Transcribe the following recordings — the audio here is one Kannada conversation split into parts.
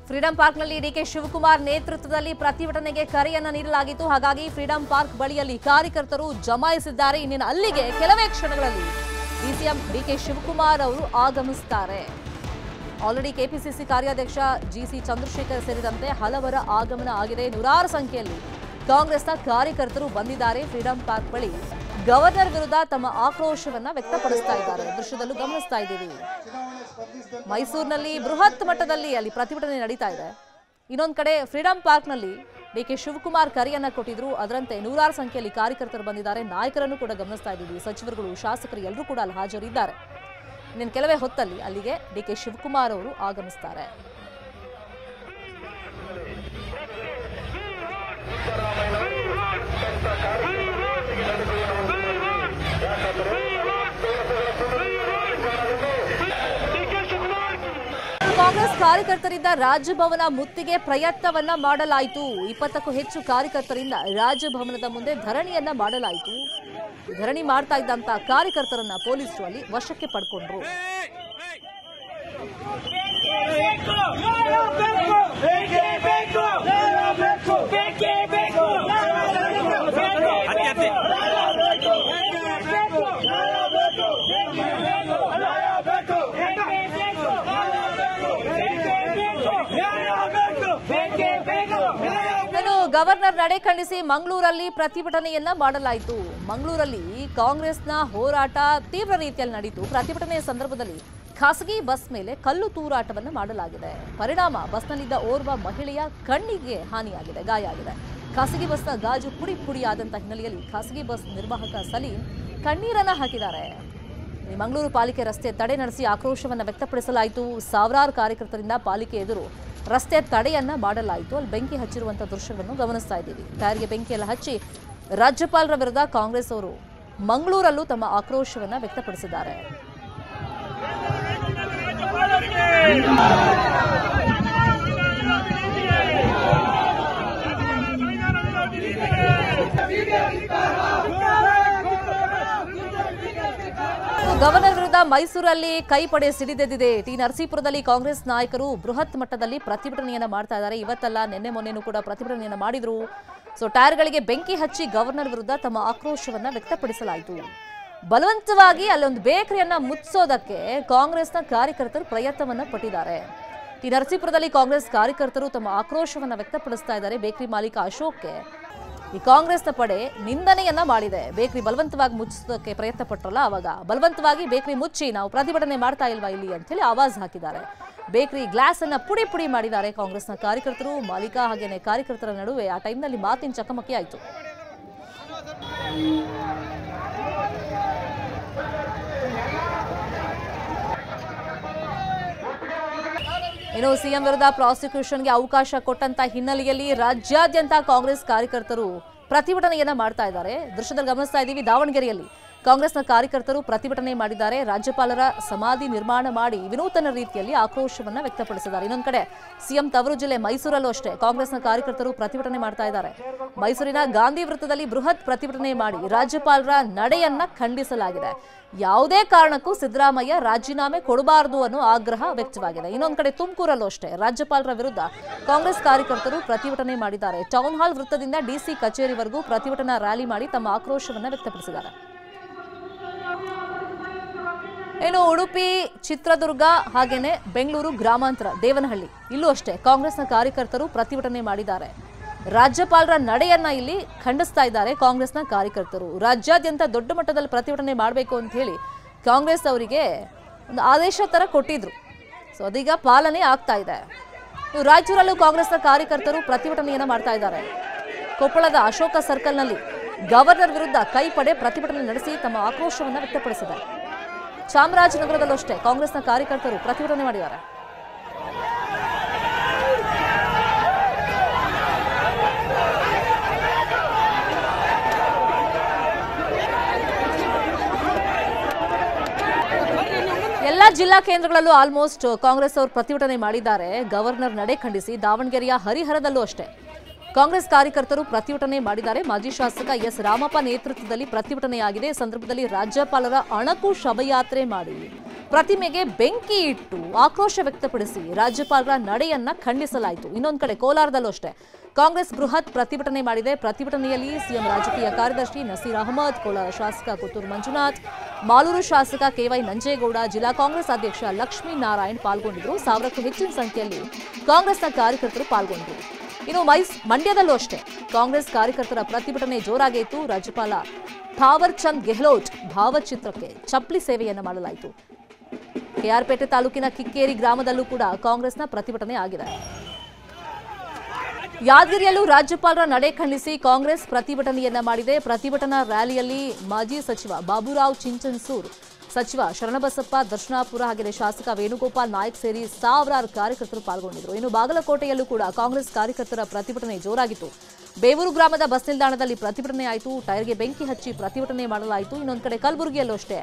ಫ್ರೀಡಂ ಪಾರ್ಕ್ನಲ್ಲಿ ಡಿಕೆ ಶಿವಕುಮಾರ್ ನೇತೃತ್ವದಲ್ಲಿ ಪ್ರತಿಭಟನೆಗೆ ಕರೆಯನ್ನ ನೀಡಲಾಗಿತ್ತು. ಹಾಗಾಗಿ ಫ್ರೀಡಂ ಪಾರ್ಕ್ ಬಳಿಯಲ್ಲಿ ಕಾರ್ಯಕರ್ತರು ಜಮಾಯಿಸಿದ್ದಾರೆ. ಇನ್ನೇನು ಅಲ್ಲಿಗೆ ಕೆಲವೇ ಕ್ಷಣಗಳಲ್ಲಿ ಡಿಸಿಎಂ ಡಿಕೆ ಶಿವಕುಮಾರ್ ಅವರು ಆಗಮಿಸುತ್ತಾರೆ. ಆಲ್ರೆಡಿ ಕೆಪಿಸಿಸಿ ಕಾರ್ಯಾಧ್ಯಕ್ಷ ಜಿಸಿ ಚಂದ್ರಶೇಖರ್ ಸೇರಿದಂತೆ ಹಲವರ ಆಗಮನ ಆಗಿದೆ. ನೂರಾರು ಸಂಖ್ಯೆಯಲ್ಲಿ ಕಾಂಗ್ರೆಸ್ನ ಕಾರ್ಯಕರ್ತರು ಬಂದಿದ್ದಾರೆ. ಫ್ರೀಡಂ ಪಾರ್ಕ್ ಬಳಿ ಗವರ್ನರ್ ವಿರುದ್ಧ ತಮ್ಮ ಆಕ್ರೋಶವನ್ನ ವ್ಯಕ್ತಪಡಿಸ್ತಾ ಇದ್ದಾರೆ. ದೃಶ್ಯದಲ್ಲೂ ಗಮನಿಸ್ತಾ ಇದ್ದೀವಿ. ಮೈಸೂರಿನಲ್ಲಿ ಬೃಹತ್ ಮಟ್ಟದಲ್ಲಿ ಅಲ್ಲಿ ಪ್ರತಿಭಟನೆ ನಡೀತಾ ಇದೆ. ಇನ್ನೊಂದು ಕಡೆ ಫ್ರೀಡಂ ಪಾರ್ಕ್ನಲ್ಲಿ ಡಿಕೆ ಶಿವಕುಮಾರ್ ಕರೆಯನ್ನ ಕೊಟ್ಟಿದ್ರು. ಅದರಂತೆ ನೂರಾರು ಸಂಖ್ಯೆಯಲ್ಲಿ ಕಾರ್ಯಕರ್ತರು ಬಂದಿದ್ದಾರೆ. ನಾಯಕರನ್ನು ಕೂಡ ಗಮನಿಸ್ತಾ ಇದ್ದೀವಿ. ಸಚಿವರುಗಳು, ಶಾಸಕರು ಎಲ್ಲರೂ ಕೂಡ ಅಲ್ಲಿ ಹಾಜರಿದ್ದಾರೆ. ಇನ್ನೇನು ಕೆಲವೇ ಹೊತ್ತಲ್ಲಿ ಅಲ್ಲಿಗೆ ಡಿಕೆ ಶಿವಕುಮಾರ್ ಅವರು ಆಗಮಿಸ್ತಾರೆ. ಕಾಂಗ್ರೆಸ್ ಕಾರ್ಯಕರ್ತರಿಂದ ರಾಜಭವನ ಮುತ್ತಿಗೆ ಪ್ರಯತ್ನವನ್ನ ಮಾಡಲಾಯಿತು. 20ಕ್ಕೂ ಹೆಚ್ಚು ಕಾರ್ಯಕರ್ತರಿಂದ ರಾಜಭವನದ ಮುಂದೆ ಧರಣಿಯನ್ನ ಮಾಡಲಾಯಿತು. ಧರಣಿ ಮಾಡ್ತಾ ಇದ್ದಂತ ಕಾರ್ಯಕರ್ತರನ್ನ ಪೊಲೀಸರು ಅಲ್ಲಿ ವಶಕ್ಕೆ ಪಡ್ಕೊಂಡ್ರು. ಗವರ್ನರ್ ನಡೆ ಖಂಡಿಸಿ ಮಂಗಳೂರಲ್ಲಿ ಪ್ರತಿಭಟನೆಯನ್ನ ಮಾಡಲಾಯಿತು. ಮಂಗಳೂರಲ್ಲಿ ಕಾಂಗ್ರೆಸ್ನ ಹೋರಾಟ ತೀವ್ರ ರೀತಿಯಲ್ಲಿ ನಡೆಯಿತು. ಪ್ರತಿಭಟನೆಯ ಸಂದರ್ಭದಲ್ಲಿ ಖಾಸಗಿ ಬಸ್ ಮೇಲೆ ಕಲ್ಲು ತೂರಾಟವನ್ನು ಮಾಡಲಾಗಿದೆ. ಪರಿಣಾಮ ಬಸ್ನಲ್ಲಿದ್ದ ಓರ್ವ ಮಹಿಳೆಯ ಕಣ್ಣಿಗೆ ಹಾನಿಯಾಗಿದೆ, ಗಾಯ ಆಗಿದೆ. ಖಾಸಗಿ ಬಸ್ನ ಗಾಜು ಪುಡಿ ಪುಡಿಯಾದಂತಹ ಹಿನ್ನೆಲೆಯಲ್ಲಿ ಖಾಸಗಿ ಬಸ್ ನಿರ್ವಾಹಕ ಸಲೀಂ ಕಣ್ಣೀರನ್ನ ಹಾಕಿದ್ದಾರೆ. ಮಂಗಳೂರು ಪಾಲಿಕೆ ರಸ್ತೆ ತಡೆ ನಡೆಸಿ ಆಕ್ರೋಶವನ್ನು ವ್ಯಕ್ತಪಡಿಸಲಾಯಿತು. ಸಾವಿರಾರು ಕಾರ್ಯಕರ್ತರಿಂದ ಪಾಲಿಕೆ ಎದುರು ರಸ್ತೆ ತಡೆಯನ್ನ ಮಾಡಲಾಯಿತು. ಅಲ್ಲಿ ಬೆಂಕಿ ಹಚ್ಚಿರುವಂತಹ ದೃಶ್ಯವನ್ನು ಗಮನಿಸ್ತಾ ಇದ್ದೀವಿ. ಟೈರ್ಗೆ ಬೆಂಕಿಯೆಲ್ಲ ಹಚ್ಚಿ ರಾಜ್ಯಪಾಲರ ವಿರುದ್ಧ ಕಾಂಗ್ರೆಸ್ ಅವರು ಮಂಗಳೂರಲ್ಲೂ ತಮ್ಮ ಆಕ್ರೋಶವನ್ನ ವ್ಯಕ್ತಪಡಿಸಿದ್ದಾರೆ. ಗವರ್ನರ್ ವಿರುದ್ಧ ಮೈಸೂರಲ್ಲಿ ಕೈಪಡೆ ಸಿಡಿದೆದ್ದಿದೆ. ಟಿ ನರಸೀಪುರದಲ್ಲಿ ಕಾಂಗ್ರೆಸ್ ನಾಯಕರು ಬೃಹತ್ ಮಟ್ಟದಲ್ಲಿ ಪ್ರತಿಭಟನೆಯನ್ನ ಮಾಡ್ತಾ ಇದ್ದಾರೆ. ಇವತ್ತಲ್ಲ, ನಿನ್ನೆ ಮೊನ್ನೆನೂ ಕೂಡ ಪ್ರತಿಭಟನೆಯನ್ನ ಮಾಡಿದ್ರು. ಟೈರ್ಗಳಿಗೆ ಬೆಂಕಿ ಹಚ್ಚಿ ಗವರ್ನರ್ ವಿರುದ್ಧ ತಮ್ಮ ಆಕ್ರೋಶವನ್ನ ವ್ಯಕ್ತಪಡಿಸಲಾಯಿತು. ಬಲವಂತವಾಗಿ ಅಲ್ಲೊಂದು ಬೇಕರಿಯನ್ನ ಮುಚ್ಚಿಸೋದಕ್ಕೆ ಕಾಂಗ್ರೆಸ್ನ ಕಾರ್ಯಕರ್ತರು ಪ್ರಯತ್ನವನ್ನ ಪಟ್ಟಿದ್ದಾರೆ. ಟಿ ನರಸೀಪುರದಲ್ಲಿ ಕಾಂಗ್ರೆಸ್ ಕಾರ್ಯಕರ್ತರು ತಮ್ಮ ಆಕ್ರೋಶವನ್ನ ವ್ಯಕ್ತಪಡಿಸ್ತಾ ಇದ್ದಾರೆ. ಬೇಕರಿ ಮಾಲೀಕ ಅಶೋಕ್ಗೆ ಈ ಕಾಂಗ್ರೆಸ್ನ ಪಡೆ ನಿಂದನೆಯನ್ನ ಮಾಡಿದೆ. ಬೇಕರಿ ಬಲವಂತವಾಗಿ ಮುಚ್ಚಿಸೋದಕ್ಕೆ ಪ್ರಯತ್ನ ಪಟ್ಟರಲ್ಲ, ಅವಾಗ ಬಲವಂತವಾಗಿ ಬೇಕರಿ ಮುಚ್ಚಿ ನಾವು ಪ್ರತಿಭಟನೆ ಮಾಡ್ತಾ ಇಲ್ವಾ ಇಲ್ಲಿ ಅಂತ ಹೇಳಿ ಆವಾಜ್ ಹಾಕಿದ್ದಾರೆ. ಬೇಕರಿ ಗ್ಲಾಸ್ ಅನ್ನ ಪುಡಿ ಪುಡಿ ಮಾಡಿದ್ದಾರೆ ಕಾಂಗ್ರೆಸ್ನ ಕಾರ್ಯಕರ್ತರು. ಮಾಲೀಕ ಹಾಗೇನೆ ಕಾರ್ಯಕರ್ತರ ನಡುವೆ ಆ ಟೈಮ್ನಲ್ಲಿ ಮಾತಿನ ಚಕಮಕಿ ಆಯಿತು. ಇನ್ನು ಸಿಎಂ ವಿರುದ್ಧ ಪ್ರಾಸಿಕ್ಯೂಷನ್ಗೆ ಅವಕಾಶ ಕೊಟ್ಟಂತ ಹಿನ್ನೆಲೆಯಲ್ಲಿ ರಾಜ್ಯಾದ್ಯಂತ ಕಾಂಗ್ರೆಸ್ ಕಾರ್ಯಕರ್ತರು ಪ್ರತಿಭಟನೆಯನ್ನ ಮಾಡ್ತಾ ಇದ್ದಾರೆ. ದೃಶ್ಯದಲ್ಲಿ ಗಮನಿಸ್ತಾ ಇದ್ದೀವಿ. ದಾವಣಗೆರೆಯಲ್ಲಿ ಕಾಂಗ್ರೆಸ್ನ ಕಾರ್ಯಕರ್ತರು ಪ್ರತಿಭಟನೆ ಮಾಡಿದ್ದಾರೆ. ರಾಜ್ಯಪಾಲರ ಸಮಾಧಿ ನಿರ್ಮಾಣ ಮಾಡಿ ವಿನೂತನ ರೀತಿಯಲ್ಲಿ ಆಕ್ರೋಶವನ್ನ ವ್ಯಕ್ತಪಡಿಸಿದ್ದಾರೆ. ಇನ್ನೊಂದು ಕಡೆ ಸಿಎಂ ತವರು ಜಿಲ್ಲೆ ಮೈಸೂರಲ್ಲೂ ಅಷ್ಟೇ ಕಾಂಗ್ರೆಸ್ನ ಕಾರ್ಯಕರ್ತರು ಪ್ರತಿಭಟನೆ ಮಾಡ್ತಾ ಇದ್ದಾರೆ. ಮೈಸೂರಿನ ಗಾಂಧಿ ವೃತ್ತದಲ್ಲಿ ಬೃಹತ್ ಪ್ರತಿಭಟನೆ ಮಾಡಿ ರಾಜ್ಯಪಾಲರ ನಡೆಯನ್ನ ಖಂಡಿಸಲಾಗಿದೆ. ಯಾವುದೇ ಕಾರಣಕ್ಕೂ ಸಿದ್ದರಾಮಯ್ಯ ರಾಜೀನಾಮೆ ಕೊಡಬಾರದು ಅನ್ನೋ ಆಗ್ರಹ ವ್ಯಕ್ತವಾಗಿದೆ. ಇನ್ನೊಂದು ಕಡೆ ತುಮಕೂರಲ್ಲೂ ಅಷ್ಟೇ ರಾಜ್ಯಪಾಲರ ವಿರುದ್ಧ ಕಾಂಗ್ರೆಸ್ ಕಾರ್ಯಕರ್ತರು ಪ್ರತಿಭಟನೆ ಮಾಡಿದ್ದಾರೆ. ಟೌನ್ ಹಾಲ್ ವೃತ್ತದಿಂದ ಡಿಸಿ ಕಚೇರಿವರೆಗೂ ಪ್ರತಿಭಟನಾ ರ್ಯಾಲಿ ಮಾಡಿ ತಮ್ಮ ಆಕ್ರೋಶವನ್ನ ವ್ಯಕ್ತಪಡಿಸಿದ್ದಾರೆ. ಇನ್ನು ಉಡುಪಿ, ಚಿತ್ರದುರ್ಗ ಹಾಗೇನೆ ಬೆಂಗಳೂರು ಗ್ರಾಮಾಂತರ, ದೇವನಹಳ್ಳಿ ಇಲ್ಲೂ ಅಷ್ಟೇ ಕಾಂಗ್ರೆಸ್ನ ಕಾರ್ಯಕರ್ತರು ಪ್ರತಿಭಟನೆ ಮಾಡಿದ್ದಾರೆ. ರಾಜ್ಯಪಾಲರ ನಡೆಯನ್ನ ಇಲ್ಲಿ ಖಂಡಿಸ್ತಾ ಇದ್ದಾರೆ ಕಾಂಗ್ರೆಸ್ನ ಕಾರ್ಯಕರ್ತರು. ರಾಜ್ಯಾದ್ಯಂತ ದೊಡ್ಡ ಮಟ್ಟದಲ್ಲಿ ಪ್ರತಿಭಟನೆ ಮಾಡಬೇಕು ಅಂತ ಹೇಳಿ ಕಾಂಗ್ರೆಸ್ ಅವರಿಗೆ ಒಂದು ಆದೇಶ ತರ ಕೊಟ್ಟಿದ್ರು. ಅದೀಗ ಪಾಲನೆ ಆಗ್ತಾ ಇದೆ. ರಾಯಚೂರಲ್ಲೂ ಕಾಂಗ್ರೆಸ್ನ ಕಾರ್ಯಕರ್ತರು ಪ್ರತಿಭಟನೆಯನ್ನ ಮಾಡ್ತಾ ಇದ್ದಾರೆ. ಕೊಪ್ಪಳದ ಅಶೋಕ ಸರ್ಕಲ್ನಲ್ಲಿ ಗವರ್ನರ್ ವಿರುದ್ಧ ಕೈಪಡೆ ಪ್ರತಿಭಟನೆ ನಡೆಸಿ ತಮ್ಮ ಆಕ್ರೋಶವನ್ನ ವ್ಯಕ್ತಪಡಿಸಿದ್ದಾರೆ. ಚಾಮರಾಜನಗರದಲ್ಲೂ ಅಷ್ಟೇ ಕಾಂಗ್ರೆಸ್ನ ಕಾರ್ಯಕರ್ತರು ಪ್ರತಿಭಟನೆ ಮಾಡಿದ್ದಾರೆ. ಎಲ್ಲ ಜಿಲ್ಲಾ ಕೇಂದ್ರಗಳಲ್ಲೂ ಆಲ್ಮೋಸ್ಟ್ ಕಾಂಗ್ರೆಸ್ ಅವರು ಪ್ರತಿಭಟನೆ ಮಾಡಿದ್ದಾರೆ. ಗವರ್ನರ್ ನಡೆ ಖಂಡಿಸಿ ದಾವಣಗೆರೆಯ ಹರಿಹರದಲ್ಲೂ ಅಷ್ಟೇ ಕಾಂಗ್ರೆಸ್ ಕಾರ್ಯಕರ್ತರು ಪ್ರತಿಭಟನೆ ಮಾಡಿದ್ದಾರೆ. ಮಾಜಿ ಶಾಸಕ ಎಸ್ ರಾಮಪ್ಪ ನೇತೃತ್ವದಲ್ಲಿ ಪ್ರತಿಭಟನೆಯಾಗಿದೆ. ಈ ಸಂದರ್ಭದಲ್ಲಿ ರಾಜ್ಯಪಾಲರ ಅಣಕು ಶವಯಾತ್ರೆ ಮಾಡಿ ಪ್ರತಿಮೆಗೆ ಬೆಂಕಿ ಇಟ್ಟು ಆಕ್ರೋಶ ವ್ಯಕ್ತಪಡಿಸಿ ರಾಜ್ಯಪಾಲರ ನಡೆಯನ್ನ ಖಂಡಿಸಲಾಯಿತು. ಇನ್ನೊಂದು ಕಡೆ ಕೋಲಾರದಲ್ಲೂ ಅಷ್ಟೇ ಕಾಂಗ್ರೆಸ್ ಬೃಹತ್ ಪ್ರತಿಭಟನೆ ಮಾಡಿದೆ. ಪ್ರತಿಭಟನೆಯಲ್ಲಿ ಸಿಎಂ ರಾಜಕೀಯ ಕಾರ್ಯದರ್ಶಿ ನಸೀರ್ ಅಹಮದ್, ಕೋಲಾರ ಶಾಸಕ ಕೊತ್ತೂರು ಮಂಜುನಾಥ್, ಮಾಲೂರು ಶಾಸಕ ಕೆವೈ ನಂಜೇಗೌಡ, ಜಿಲ್ಲಾ ಕಾಂಗ್ರೆಸ್ ಅಧ್ಯಕ್ಷ ಲಕ್ಷ್ಮೀನಾರಾಯಣ್ ಪಾಲ್ಗೊಂಡಿದ್ರು. 1000ಕ್ಕೂ ಹೆಚ್ಚಿನ ಸಂಖ್ಯೆಯಲ್ಲಿ ಕಾಂಗ್ರೆಸ್ನ ಕಾರ್ಯಕರ್ತರು ಪಾಲ್ಗೊಂಡಿದ್ರು. ಇನ್ನು ಮಂಡ್ಯದಲ್ಲೂ ಅಷ್ಟೇ ಕಾಂಗ್ರೆಸ್ ಕಾರ್ಯಕರ್ತರ ಪ್ರತಿಭಟನೆ ಜೋರಾಗಿತ್ತು. ರಾಜ್ಯಪಾಲ ಥಾವರ್ ಚಂದ್ ಗೆಹ್ಲೋಟ್ ಭಾವಚಿತ್ರಕ್ಕೆ ಚಪ್ಪಲಿ ಸೇವೆಯನ್ನ ಮಾಡಲಾಯಿತು. ಕೆಆರ್ಪೇಟೆ ತಾಲೂಕಿನ ಕಿಕ್ಕೇರಿ ಗ್ರಾಮದಲ್ಲೂ ಕೂಡ ಕಾಂಗ್ರೆಸ್ನ ಪ್ರತಿಭಟನೆ ಆಗಿದೆ. ಯಾದಗಿರಿಯಲ್ಲೂ ರಾಜ್ಯಪಾಲರ ನಡೆ ಖಂಡಿಸಿ ಕಾಂಗ್ರೆಸ್ ಪ್ರತಿಭಟನೆಯನ್ನ ಮಾಡಿದೆ. ಪ್ರತಿಭಟನಾ ರ್ಯಾಲಿಯಲ್ಲಿ ಮಾಜಿ ಸಚಿವ ಬಾಬುರಾವ್ ಚಿಂಚನ್ಸೂರ್, ಸಚಿವ ಶರಣಬಸಪ್ಪ ದರ್ಶನಾಪುರ ಹಾಗೆಯೇ ಶಾಸಕ ವೇಣುಗೋಪಾಲ್ ನಾಯ್ಕ್ ಸೇರಿ ಸಾವಿರಾರು ಕಾರ್ಯಕರ್ತರು ಪಾಲ್ಗೊಂಡಿದ್ದರು. ಇನ್ನು ಬಾಗಲಕೋಟೆಯಲ್ಲೂ ಕೂಡ ಕಾಂಗ್ರೆಸ್ ಕಾರ್ಯಕರ್ತರ ಪ್ರತಿಭಟನೆ ಜೋರಾಗಿತ್ತು. ಬೇವೂರು ಗ್ರಾಮದ ಬಸ್ ನಿಲ್ದಾಣದಲ್ಲಿ ಪ್ರತಿಭಟನೆ ಆಯಿತು. ಟೈರ್ಗೆ ಬೆಂಕಿ ಹಚ್ಚಿ ಪ್ರತಿಭಟನೆ ಮಾಡಲಾಯಿತು. ಇನ್ನೊಂದು ಕಡೆ ಕಲಬುರಗಿಯಲ್ಲೂ ಅಷ್ಟೇ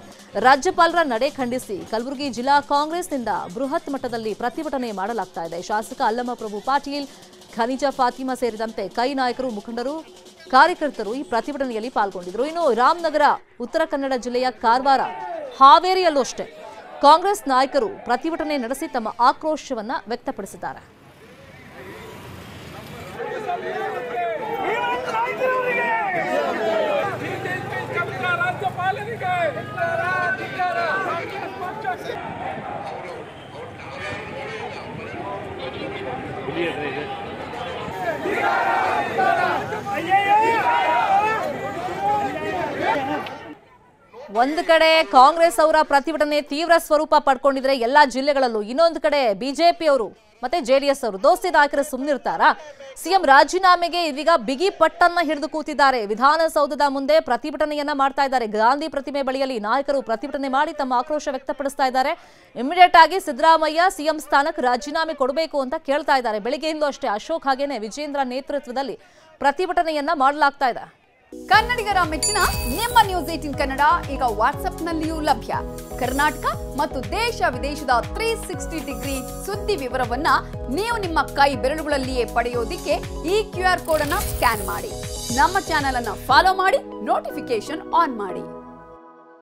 ರಾಜ್ಯಪಾಲರ ನಡೆ ಖಂಡಿಸಿ ಕಲಬುರಗಿ ಜಿಲ್ಲಾ ಕಾಂಗ್ರೆಸ್ನಿಂದ ಬೃಹತ್ ಮಟ್ಟದಲ್ಲಿ ಪ್ರತಿಭಟನೆ ಮಾಡಲಾಗ್ತಾ ಇದೆ. ಶಾಸಕ ಅಲ್ಲಮ ಪ್ರಭು ಪಾಟೀಲ್, ಖನಿಜಾ ಫಾತಿಮಾ ಸೇರಿದಂತೆ ಕೈ ನಾಯಕರು, ಮುಖಂಡರು, ಕಾರ್ಯಕರ್ತರು ಈ ಪ್ರತಿಭಟನೆಯಲ್ಲಿ ಪಾಲ್ಗೊಂಡಿದ್ದರು. ಇನ್ನು ರಾಮನಗರ, ಉತ್ತರ ಕನ್ನಡ ಜಿಲ್ಲೆಯ ಕಾರವಾರ, ಹಾವೇರಿಯಲ್ಲೂ ಅಷ್ಟೇ ಕಾಂಗ್ರೆಸ್ ನಾಯಕರು ಪ್ರತಿಭಟನೆ ನಡೆಸಿ ತಮ್ಮ ಆಕ್ರೋಶವನ್ನ ವ್ಯಕ್ತಪಡಿಸಿದ್ದಾರೆ. ಒಂದು ಕಡೆ ಕಾಂಗ್ರೆಸ್ ಅವರ ಪ್ರತಿಭಟನೆ ತೀವ್ರ ಸ್ವರೂಪ ಪಡ್ಕೊಂಡಿದ್ರೆ ಎಲ್ಲಾ ಜಿಲ್ಲೆಗಳಲ್ಲೂ, ಇನ್ನೊಂದು ಕಡೆ ಬಿಜೆಪಿಯವರು ಮತ್ತೆ ಜೆಡಿಎಸ್ ಅವರು ದೋಸ್ತಿ ನಾಯಕರು ಸುಮ್ಮನಿರ್ತಾರಾ? ಸಿಎಂ ರಾಜೀನಾಮೆಗೆ ಇದೀಗ ಬಿಗಿ ಪಟ್ಟನ್ನ ಹಿಡಿದು ಕೂತಿದ್ದಾರೆ. ವಿಧಾನಸೌಧದ ಮುಂದೆ ಪ್ರತಿಭಟನೆಯನ್ನ ಮಾಡ್ತಾ ಇದ್ದಾರೆ. ಗಾಂಧಿ ಪ್ರತಿಮೆ ಬಳಿಯಲ್ಲಿ ನಾಯಕರು ಪ್ರತಿಭಟನೆ ಮಾಡಿ ತಮ್ಮ ಆಕ್ರೋಶ ವ್ಯಕ್ತಪಡಿಸ್ತಾ ಇದ್ದಾರೆ. ಇಮಿಡಿಯೇಟ್ ಆಗಿ ಸಿದ್ದರಾಮಯ್ಯ ಸಿಎಂ ಸ್ಥಾನಕ್ಕೆ ರಾಜೀನಾಮೆ ಕೊಡಬೇಕು ಅಂತ ಕೇಳ್ತಾ ಇದ್ದಾರೆ. ಬೆಳಗ್ಗೆಯಿಂದಲೂ ಅಷ್ಟೇ ಅಶೋಕ್ ಹಾಗೇನೆ ವಿಜೇಂದ್ರ ನೇತೃತ್ವದಲ್ಲಿ ಪ್ರತಿಭಟನೆಯನ್ನ ಮಾಡಲಾಗ್ತಾ ಇದೆ. ಕನ್ನಡಿಗರ ಮೆಚ್ಚಿನ ನಿಮ್ಮ ನ್ಯೂಸ್ 18 ಕನ್ನಡ ಈಗ ವಾಟ್ಸ್ಆಪ್ನಲ್ಲಿಯೂ ಲಭ್ಯ. ಕರ್ನಾಟಕ ಮತ್ತು ದೇಶ ವಿದೇಶದ 360 ಡಿಗ್ರಿ ಸುದ್ದಿ ವಿವರವನ್ನ ನೀವು ನಿಮ್ಮ ಕೈ ಬೆರಳುಗಳಲ್ಲಿಯೇ ಪಡೆಯೋದಿಕ್ಕೆ ಈ QR ಕೋಡ್ ಅನ್ನ ಸ್ಕ್ಯಾನ್ ಮಾಡಿ. ನಮ್ಮ ಚಾನೆಲ್ ಅನ್ನ ಫಾಲೋ ಮಾಡಿ, ನೋಟಿಫಿಕೇಶನ್ ಆನ್ ಮಾಡಿ.